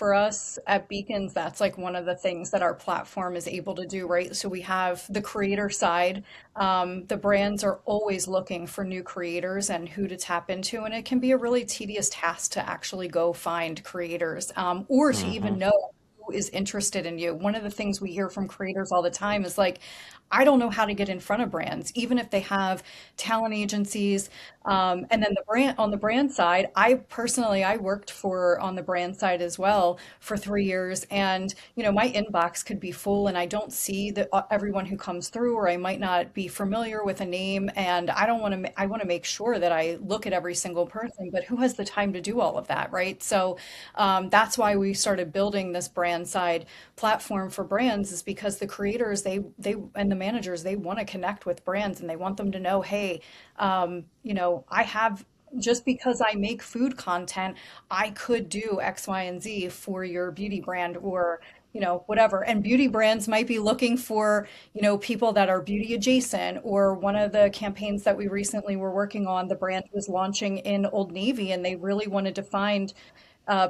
for us at Beacons, that's like one of the things that our platform is able to do, right? So we have the creator side. The brands are always looking for new creators and who to tap into, and it can be a really tedious task to actually go find creators, or to even Hmm. know who is interested in you. One of the things we hear from creators all the time is like, I don't know how to get in front of brands, even if they have talent agencies. And then the brand on the brand side, I worked for on the brand side as well for 3 years, and my inbox could be full, and I don't see everyone who comes through, or I might not be familiar with a name, and I don't want to. I want to make sure that I look at every single person, but who has the time to do all of that, right? So that's why we started building this brand side platform for brands, is because the creators they and the managers, they want to connect with brands, and they want them to know, hey, I have, just because I make food content, I could do X, Y, and Z for your beauty brand, or whatever. And beauty brands might be looking for, people that are beauty adjacent. Or one of the campaigns that we recently were working on, the brand was launching in Old Navy, and they really wanted to find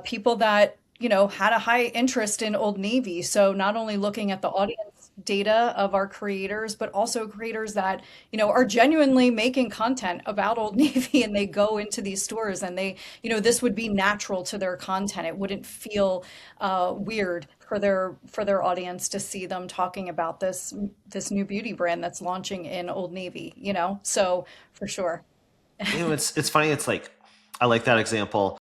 people that had a high interest in Old Navy. So not only looking at the audience data of our creators, but also creators that are genuinely making content about Old Navy, and they go into these stores, and this would be natural to their content. It wouldn't feel weird for their audience to see them talking about this new beauty brand that's launching in Old Navy. So for sure. It's funny. It's like I like that example.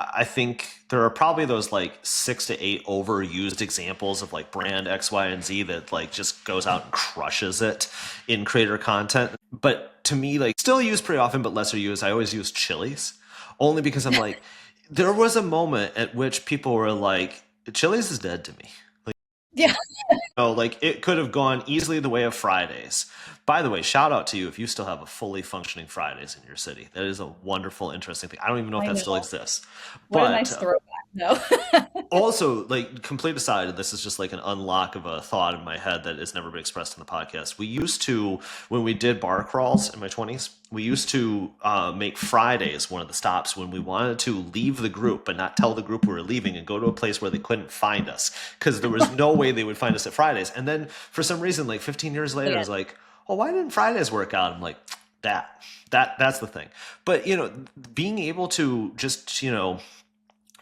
I think there are probably those like 6 to 8 overused examples of like brand X, Y, and Z that like just goes out and crushes it in creator content. But to me, like still used pretty often, but lesser used. I always use Chili's only because I'm like, there was a moment at which people were like, Chili's is dead to me. Yeah. Like it could have gone easily the way of Fridays. By the way, shout out to you if you still have a fully functioning Fridays in your city. That is a wonderful, interesting thing. I don't even know if I that still know. exists. What a But nice throwback. No. also, like, complete aside, and this is just like an unlock of a thought in my head that has never been expressed in the podcast. We used to, when we did bar crawls in my 20s, we used to make Fridays one of the stops when we wanted to leave the group but not tell the group we were leaving and go to a place where they couldn't find us because there was no way they would find us at Fridays. And then for some reason, like 15 years later, it's like, oh, why didn't Fridays work out? I'm like, that, that's the thing. But, being able to just,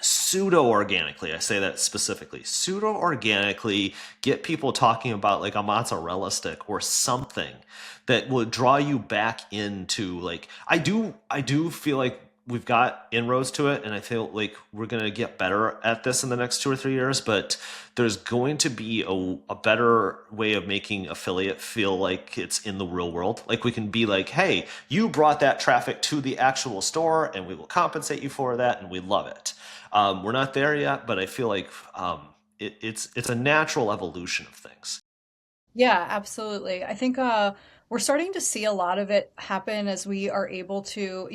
pseudo organically, I say that specifically, pseudo organically get people talking about like a mozzarella stick or something that will draw you back into like I do feel like we've got inroads to it, and I feel like we're going to get better at this in the next 2 or 3 years, but there's going to be a better way of making affiliate feel like it's in the real world. Like we can be like, hey, you brought that traffic to the actual store and we will compensate you for that, and we love it. We're not there yet, but I feel like it's a natural evolution of things. Yeah, absolutely. I think we're starting to see a lot of it happen as we are able to,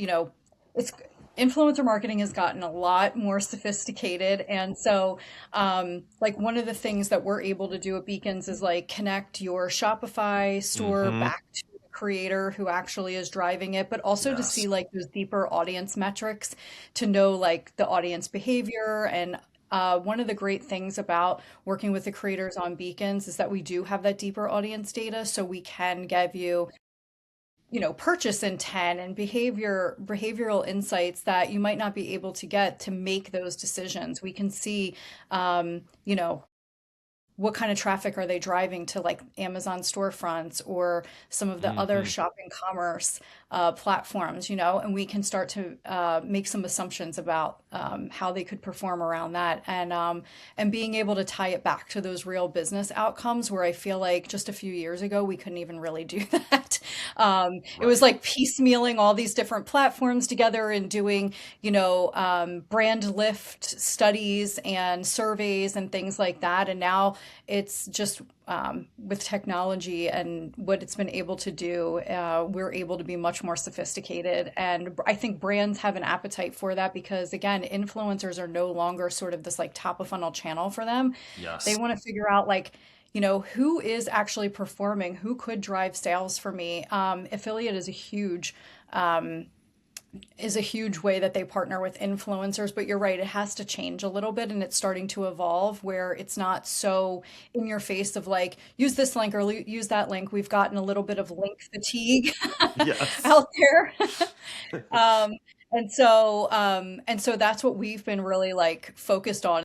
it's influencer marketing has gotten a lot more sophisticated. And so, like one of the things that we're able to do at Beacons is like connect your Shopify store Mm-hmm. back to the creator who actually is driving it, but also to see Yes. like those deeper audience metrics, to know like the audience behavior. And one of the great things about working with the creators on Beacons is that we do have that deeper audience data, so we can give you, purchase intent and behavioral insights that you might not be able to get to make those decisions. We can see, um, you know, what kind of traffic are they driving to like Amazon storefronts or some of the other Mm-hmm. shopping commerce platforms, and we can start to make some assumptions about how they could perform around that, and being able to tie it back to those real business outcomes, where I feel like just a few years ago we couldn't even really do that. It was Right. like piecemealing all these different platforms together and doing, brand lift studies and surveys and things like that. And now it's just with technology and what it's been able to do, we're able to be much more sophisticated. And I think brands have an appetite for that because, again, influencers are no longer sort of this like top of funnel channel for them. They Yes. want to figure out like, who is actually performing, who could drive sales for me. Affiliate is a huge is a huge way that they partner with influencers, but you're right, it has to change a little bit and it's starting to evolve where it's not so in your face of like, use this link or use that link. We've gotten a little bit of link fatigue Yes. out there. Um, and so that's what we've been really like focused on.